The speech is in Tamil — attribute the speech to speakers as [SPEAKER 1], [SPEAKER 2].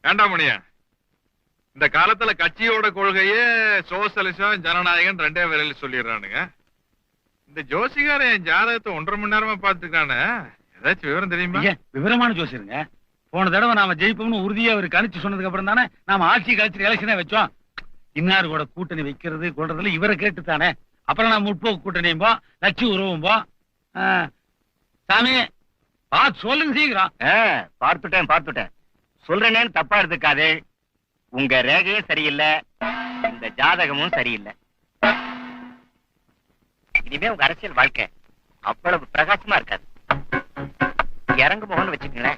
[SPEAKER 1] வேண்டாம் மணியா, இந்த காலத்துல கட்சியோட கொள்கையே சோசலிசம் ஜனநாயகம் ரெண்டே விரையில சொல்லிடுறானுங்க. இந்த ஜோசிகார என் ஜாதகத்தை 1.5 மணி நேரமா பாத்துக்கானு, ஏதாச்சும் விவரம் தெரியுமா?
[SPEAKER 2] விவரமான ஜோசிருங்க. போன தடவை நாம ஜெயிப்போம்னு உறுதியா அவர் கணிச்சு சொன்னதுக்கு அப்புறம் தானே நாம ஆட்சி கழிச்சு எலெக்ஷனே வச்சோம். இன்னாரு கூட கூட்டணி வைக்கிறது கொள்றதுல இவரை கேட்டு தானே. அப்புறம் நான் முற்போக்கு கூட்டணியும் போ, லட்சி உறவும் போ. சாமி பார்த்து சொல்லுங்க சீக்கிரம்.
[SPEAKER 3] பார்த்துட்டேன் சொல்றேன்னு தப்பா எடுத்துக்காதே. உங்க ரேகையும் சரியில்லை, இந்த ஜாதகமும் சரியில்லை. இனிமே உங்க அரசியல் வாழ்க்கை அவ்வளவு பிரகாசமா இருக்காது. இறங்கு முகம்னு வச்சுக்கங்களேன்.